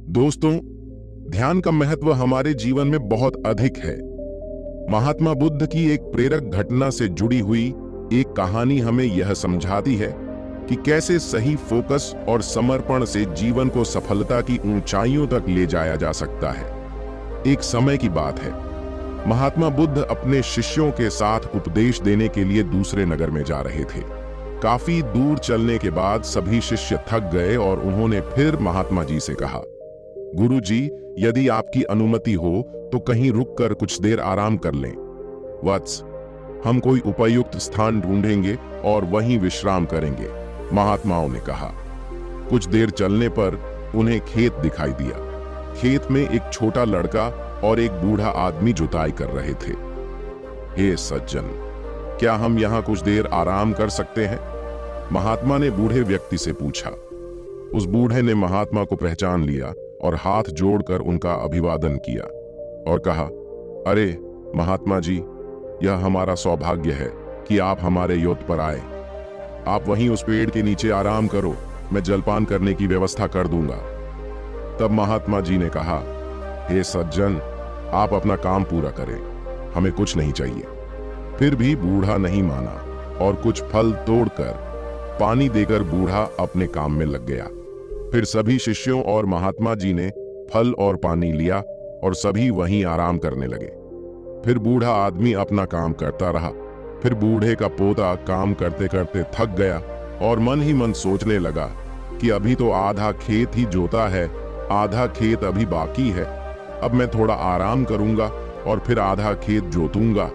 दोस्तों, ध्यान का महत्व हमारे जीवन में बहुत अधिक है। महात्मा बुद्ध की एक प्रेरक घटना से जुड़ी हुई एक कहानी हमें यह समझाती है कि कैसे सही फोकस और समर्पण से जीवन को सफलता की ऊंचाइयों तक ले जाया जा सकता है। एक समय की बात है, महात्मा बुद्ध अपने शिष्यों के साथ उपदेश देने के लिए दूसरे नगर में जा रहे थे। काफी दूर चलने के बाद सभी शिष्य थक गए और उन्होंने फिर महात्मा जी से कहा, गुरुजी, यदि आपकी अनुमति हो तो कहीं रुककर कुछ देर आराम कर लें। वत्स, हम कोई उपयुक्त स्थान ढूंढेंगे और वहीं विश्राम करेंगे, महात्माओं ने कहा। कुछ देर चलने पर उन्हें खेत दिखाई दिया। खेत में एक छोटा लड़का और एक बूढ़ा आदमी जुताई कर रहे थे। हे सज्जन, क्या हम यहाँ कुछ देर आराम कर सकते हैं? महात्मा ने बूढ़े व्यक्ति से पूछा। उस बूढ़े ने महात्मा को पहचान लिया और हाथ जोड़कर उनका अभिवादन किया और कहा, अरे महात्मा जी, यह हमारा सौभाग्य है कि आप हमारे योत पर आए। आप वहीं उस पेड़ के नीचे आराम करो, मैं जलपान करने की व्यवस्था कर दूंगा। तब महात्मा जी ने कहा, हे सज्जन, आप अपना काम पूरा करें, हमें कुछ नहीं चाहिए। फिर भी बूढ़ा नहीं माना और कुछ फल तोड़कर पानी देकर बूढ़ा अपने काम में लग गया। फिर सभी शिष्यों और महात्मा जी ने फल और पानी लिया और सभी वहीं आराम करने लगे। फिर बूढ़ा आदमी अपना काम करता रहा। फिर बूढ़े का पोता काम करते करते थक गया और मन ही मन सोचने लगा कि अभी तो आधा खेत ही जोता है, आधा खेत अभी बाकी है। अब मैं थोड़ा आराम करूंगा और फिर आधा खेत जोतूंगा।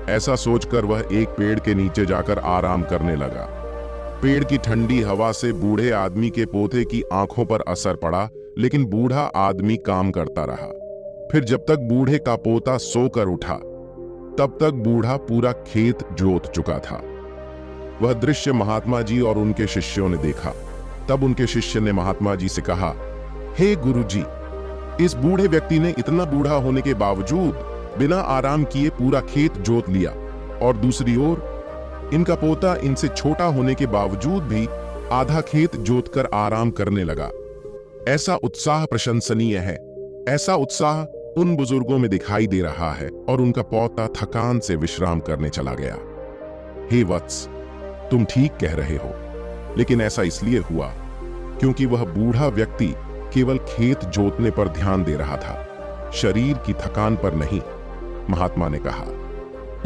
ऐसा सोचकर वह एक पेड़ के नीचे जाकर आराम करने लगा। पेड़ की ठंडी हवा से बूढ़े आदमी के पोते की आंखों पर असर पड़ा, लेकिन बूढ़ा आदमी काम करता रहा। फिर जब तक बूढ़े का पोता सोकर उठा, तब तक बूढ़ा पूरा खेत जोत चुका था। वह दृश्य महात्मा जी और उनके शिष्यों ने देखा। तब उनके शिष्य ने महात्मा जी से कहा, हे गुरुजी, इस बूढ़े व्यक्ति ने इतना बूढ़ा होने के बावजूद बिना आराम किए पूरा खेत जोत लिया, और दूसरी ओर इनका पोता इनसे छोटा होने के बावजूद भी आधा खेत जोतकर आराम करने लगा। ऐसा उत्साह प्रशंसनीय है। ऐसा उत्साह उन बुजुर्गों में दिखाई दे रहा है और उनका पोता थकान से विश्राम करने चला गया। हे वत्स, तुम ठीक कह रहे हो, लेकिन ऐसा इसलिए हुआ क्योंकि वह बूढ़ा व्यक्ति केवल खेत जोतने पर ध्यान दे रहा था, शरीर की थकान पर नहीं। महात्मा ने कहा,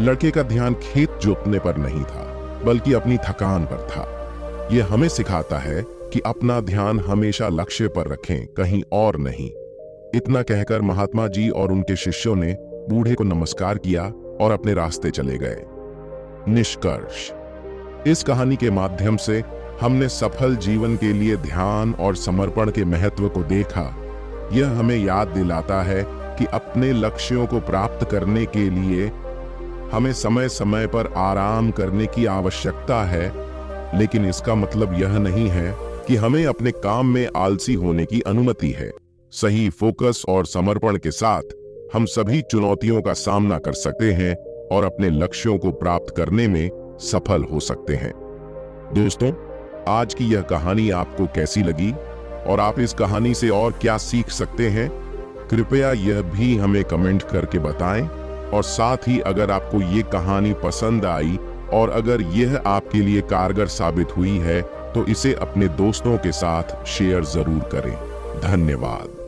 लड़के का ध्यान खेत जोतने पर नहीं था, बल्कि अपनी थकान पर था। यह हमें सिखाता है कि अपना ध्यान हमेशा लक्ष्य पर रखें, कहीं और नहीं। इतना कहकर महात्मा जी और उनके शिष्यों ने बूढ़े को नमस्कार किया और अपने रास्ते चले गए। निष्कर्ष, इस कहानी के माध्यम से हमने सफल जीवन के लिए ध्यान और समर्पण के महत्व को देखा। यह हमें याद दिलाता है कि अपने लक्ष्यों को प्राप्त करने के लिए हमें समय समय पर आराम करने की आवश्यकता है, लेकिन इसका मतलब यह नहीं है कि हमें अपने काम में आलसी होने की अनुमति है। सही फोकस और समर्पण के साथ हम सभी चुनौतियों का सामना कर सकते हैं और अपने लक्ष्यों को प्राप्त करने में सफल हो सकते हैं। दोस्तों, आज की यह कहानी आपको कैसी लगी और आप इस कहानी से और क्या सीख सकते हैं? कृपया यह भी हमें कमेंट करके बताएं। और साथ ही अगर आपको ये कहानी पसंद आई और अगर यह आपके लिए कारगर साबित हुई है, तो इसे अपने दोस्तों के साथ शेयर जरूर करें। धन्यवाद।